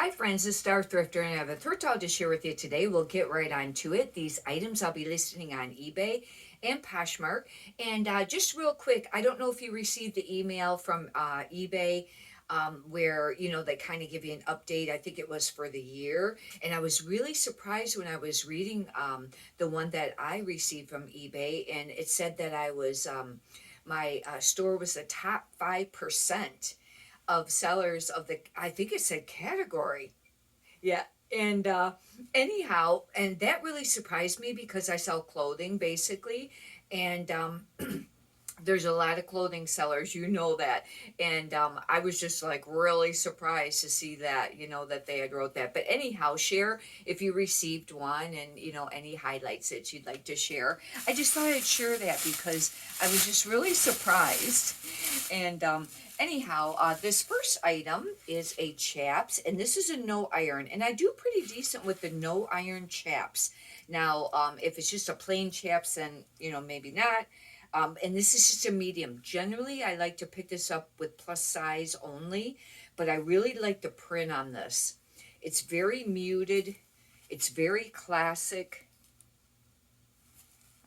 Hi friends, this is Star Thrifter and I have a thrift haul to share with you today. We'll get right on to it. These items I'll be listing on eBay and Poshmark. And just real quick, I don't know if you received the email from eBay where, they kind of give you an update. I think it was for the year. And I was really surprised when I was reading the one that I received from eBay, and it said that my store was the top 5% of sellers of the, I think it said category. Yeah. And anyhow, and that really surprised me because I sell clothing basically. And there's a lot of clothing sellers, you know that. And I was just like really surprised to see that, that they had wrote that. But anyhow, share if you received one, and, any highlights that you'd like to share. I just thought I'd share that because I was just really surprised. And anyhow, this first item is a chaps, and this is a no iron. And I do pretty decent with the no iron chaps. Now, if it's just a plain chaps, then, maybe not. And this is just a medium. Generally, I like to pick this up with plus size only, but I really like the print on this. It's very muted. It's very classic.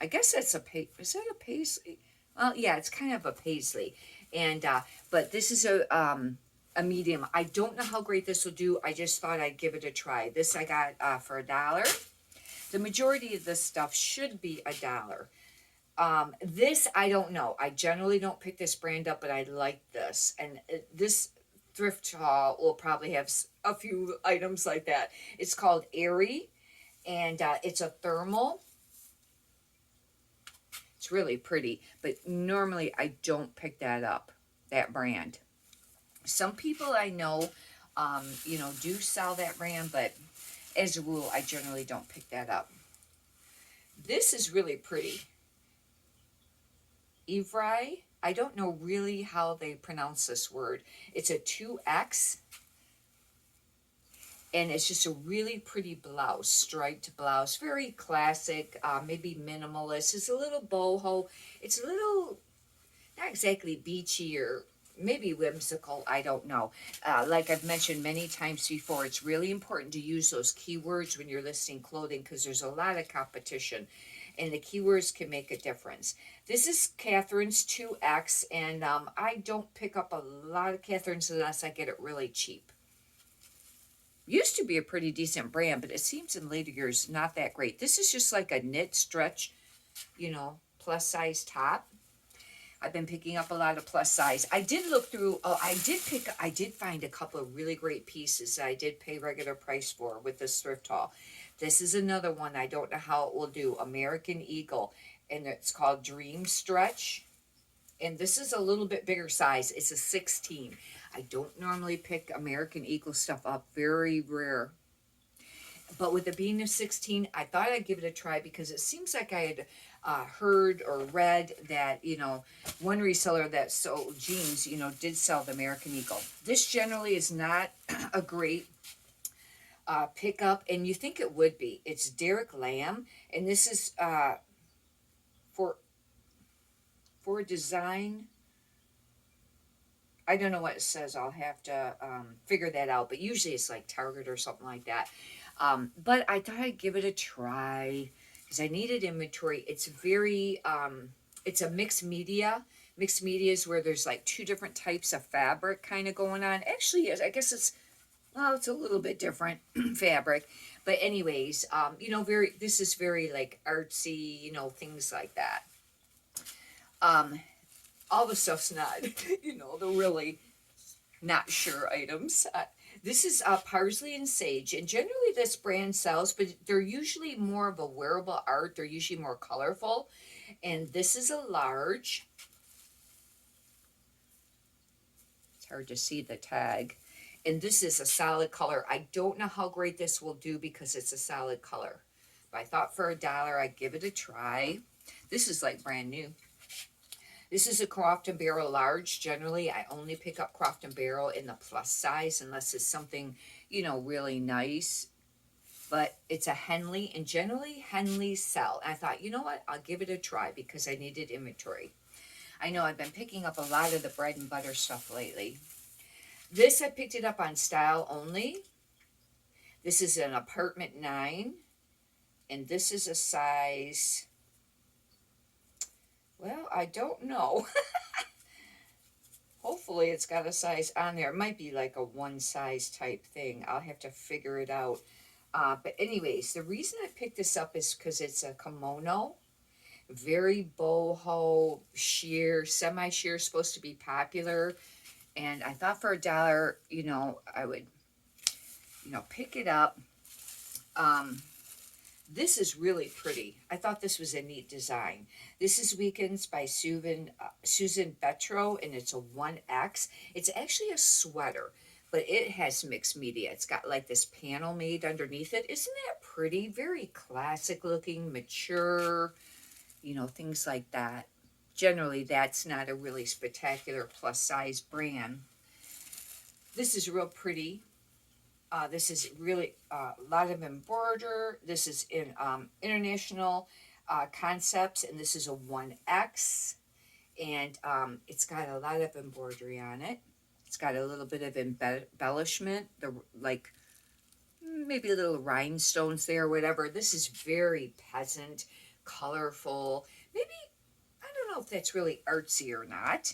I guess that's is that a paisley? Well, yeah, it's kind of a paisley. And, but this is a medium. I don't know how great this will do. I just thought I'd give it a try. This I got for $1. The majority of this stuff should be $1. This, I don't know. I generally don't pick this brand up, but I like this. And this thrift haul will probably have a few items like that. It's called Airy, and it's a thermal. It's really pretty, but normally I don't pick that up, that brand. Some people I know, do sell that brand, but as a rule, I generally don't pick that up. This is really pretty. Ivry, I don't know really how they pronounce this word. It's a 2X, and it's just a really pretty blouse, striped blouse, very classic, maybe minimalist. It's a little boho. It's a little, not exactly beachy or maybe whimsical, I don't know. Like I've mentioned many times before, it's really important to use those keywords when you're listing clothing because there's a lot of competition, and the keywords can make a difference. This is Catherine's 2X, and I don't pick up a lot of Catherine's unless I get it really cheap. Used to be a pretty decent brand, but it seems in later years not that great. This is just like a knit stretch, plus size top. I've been picking up a lot of plus size. I did look through, I did find a couple of really great pieces that I did pay regular price for with this thrift haul. This is another one. I don't know how it will do. American Eagle, and it's called Dream Stretch. And this is a little bit bigger size. It's a 16. I don't normally pick American Eagle stuff up. Very rare. But with it being a 16, I thought I'd give it a try because it seems like I had heard or read that, one reseller that sold jeans, did sell the American Eagle. This generally is not a great pickup, and you think it would be. It's Derek Lamb, and this is for design. I don't know what it says. I'll have to figure that out, but usually it's like Target or something like that. But I thought I'd give it a try because I needed inventory. It's very, it's a mixed media. Mixed media is where there's like two different types of fabric kind of going on. Actually, I guess it's a little bit different fabric. But anyways, this is very like artsy, things like that. All the stuff's not, the really not sure items. This is parsley and sage, and generally this brand sells, but they're usually more of a wearable art. They're usually more colorful, and this is a large. It's hard to see the tag, and this is a solid color. I don't know how great this will do because it's a solid color, but I thought for $1 I'd give it a try. This is like brand new. This is a Croft & Barrel large. Generally, I only pick up Croft & Barrel in the plus size unless it's something, really nice. But it's a Henley, and generally Henleys sell. And I thought, you know what? I'll give it a try because I needed inventory. I know I've been picking up a lot of the bread and butter stuff lately. This, I picked it up on Style Only. This is an apartment 9, and this is a size, well, I don't know. Hopefully it's got a size on there. It might be like a one size type thing. I'll have to figure it out. But anyways, the reason I picked this up is because it's a kimono. Very boho, sheer, semi-sheer, supposed to be popular. And I thought for $1, I would, pick it up. This is really pretty. I thought this was a neat design. This is Weekends by Susan Betro, and it's a 1X. It's actually a sweater, but it has mixed media. It's got like this panel made underneath it. Isn't that pretty? Very classic looking, mature, things like that. Generally, that's not a really spectacular plus size brand. This is real pretty. This is really a lot of embroider. This is in international concepts, and this is a 1X. And it's got a lot of embroidery on it. It's got a little bit of embellishment, like maybe little rhinestones there, whatever. This is very peasant, colorful. Maybe, I don't know if that's really artsy or not.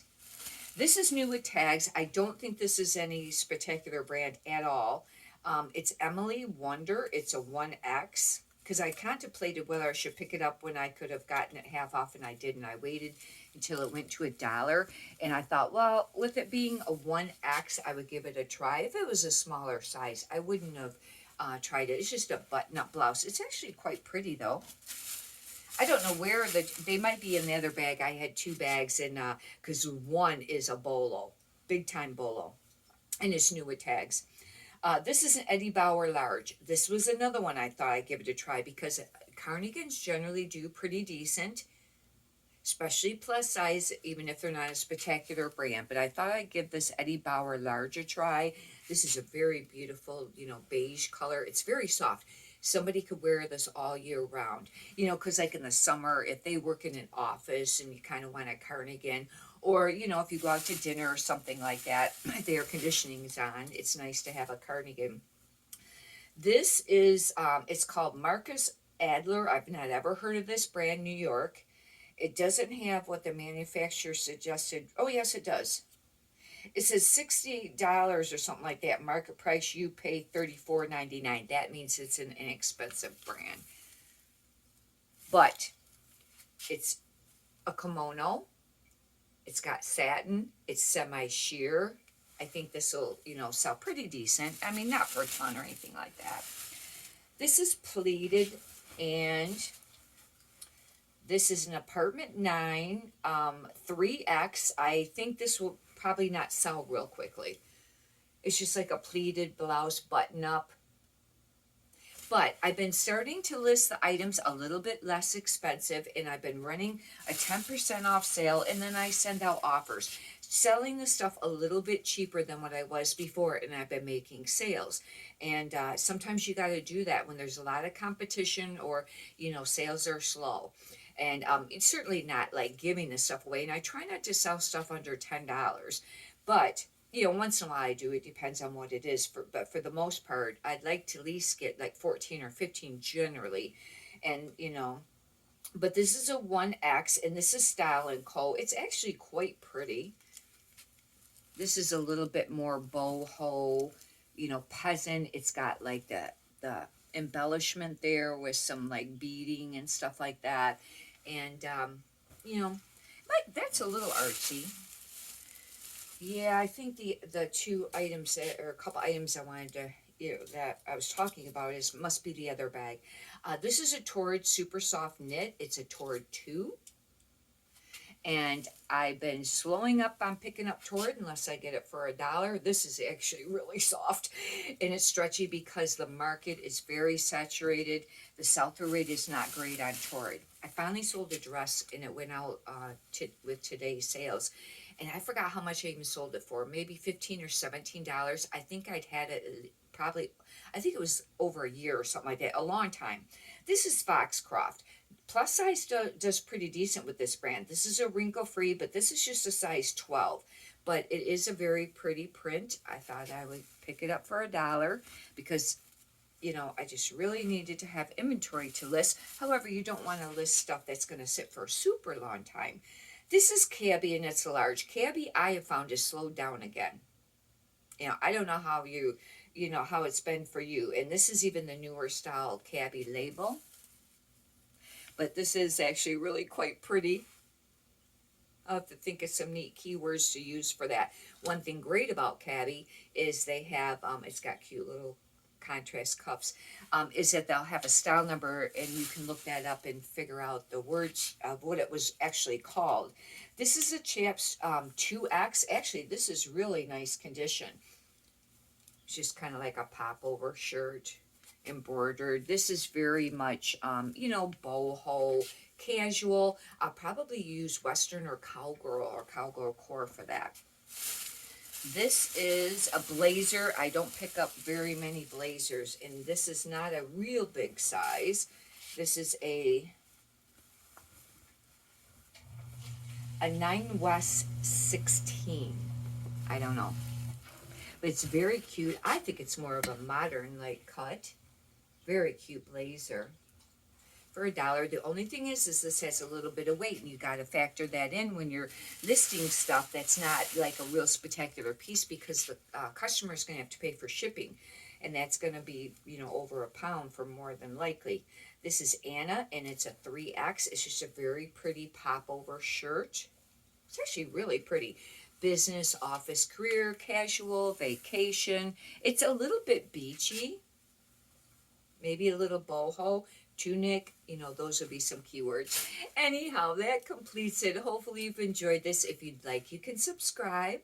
This is new with tags. I don't think this is any spectacular brand at all. It's Emily Wonder. It's a 1X. Because I contemplated whether I should pick it up when I could have gotten it half off, and I didn't. I waited until it went to $1. And I thought, well, with it being a 1X, I would give it a try. If it was a smaller size, I wouldn't have tried it. It's just a button-up blouse. It's actually quite pretty, though. I don't know where they might be in the other bag. I had 2 bags, and because one is a bolo, big time bolo, and it's new with tags. This is an Eddie Bauer large. This was another one I thought I'd give it a try because carnigans generally do pretty decent, especially plus size, even if they're not a spectacular brand. But I thought I'd give this Eddie Bauer large a try. This is a very beautiful, beige color. It's very soft. Somebody could wear this all year round, because like in the summer, if they work in an office and you kind of want a cardigan, or, if you go out to dinner or something like that, the air conditioning is on, it's nice to have a cardigan. This is, it's called Marcus Adler. I've not ever heard of this brand, New York. It doesn't have what the manufacturer suggested. Oh, yes, it does. It says $60 or something like that. Market price, you pay $34.99. That means it's an inexpensive brand. But it's a kimono. It's got satin. It's semi-sheer. I think this will, sell pretty decent. I mean, not for a ton or anything like that. This is pleated, and this is an apartment 9, 3X. I think this will probably not sell real quickly. It's just like a pleated blouse button up. But I've been starting to list the items a little bit less expensive, and I've been running a 10% off sale, and then I send out offers, selling the stuff a little bit cheaper than what I was before, and I've been making sales. And sometimes you got to do that when there's a lot of competition or, sales are slow. And it's certainly not like giving this stuff away, and I try not to sell stuff under $10. But once in a while I do. It depends on what it is. But for the most part, I'd like to at least get like 14 or 15 generally. And, but this is a 1X, and this is Style & Co. It's actually quite pretty. This is a little bit more boho, peasant. It's got like the embellishment there with some like beading and stuff like that. And, that's a little artsy. Yeah, I think the 2 items or a couple items I wanted to, that I was talking about must be the other bag. This is a Torrid Super Soft Knit. It's a Torrid 2. And I've been slowing up on picking up Torrid unless I get it for $1. This is actually really soft, and it's stretchy because the market is very saturated. The sell-through rate is not great on Torrid. I finally sold a dress, and it went out with today's sales. And I forgot how much I even sold it for. Maybe $15 or $17. I think I'd had it I think it was over a year or something like that. A long time. This is Foxcroft. Plus size does pretty decent with this brand. This is a wrinkle-free, but this is just a size 12. But it is a very pretty print. I thought I would pick it up for $1 because, I just really needed to have inventory to list. However, you don't want to list stuff that's going to sit for a super long time. This is Cabby, and it's a large. Cabby, I have found, is slowed down again. I don't know how how it's been for you. And this is even the newer style Cabby label. But this is actually really quite pretty. I'll have to think of some neat keywords to use for that. One thing great about Cabby is they have, it's got cute little contrast cuffs, is that they'll have a style number, and you can look that up and figure out the words of what it was actually called. This is a Chaps 2X. Actually, this is really nice condition. It's just kind of like a pop-over shirt, embroidered. This is very much, boho, casual. I'll probably use Western or cowgirl core for that. This is a blazer. I don't pick up very many blazers, and this is not a real big size. This is a 9 West 16. I don't know. But it's very cute. I think it's more of a modern like cut. Very cute blazer. For $1. The only thing is this has a little bit of weight, and you got to factor that in when you're listing stuff that's not like a real spectacular piece, because the customer is going to have to pay for shipping, and that's going to be over £1 for more than likely. This is Anna, and it's a 3X. It's just a very pretty pop-over shirt. It's actually really pretty. Business, office, career, casual, vacation. It's a little bit beachy, maybe a little boho. Tunic, those would be some keywords. Anyhow, that completes it. Hopefully you've enjoyed this. If you'd like, you can subscribe.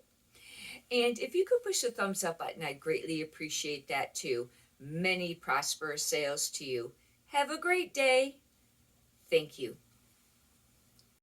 And if you could push the thumbs up button, I'd greatly appreciate that too. Many prosperous sales to you. Have a great day. Thank you.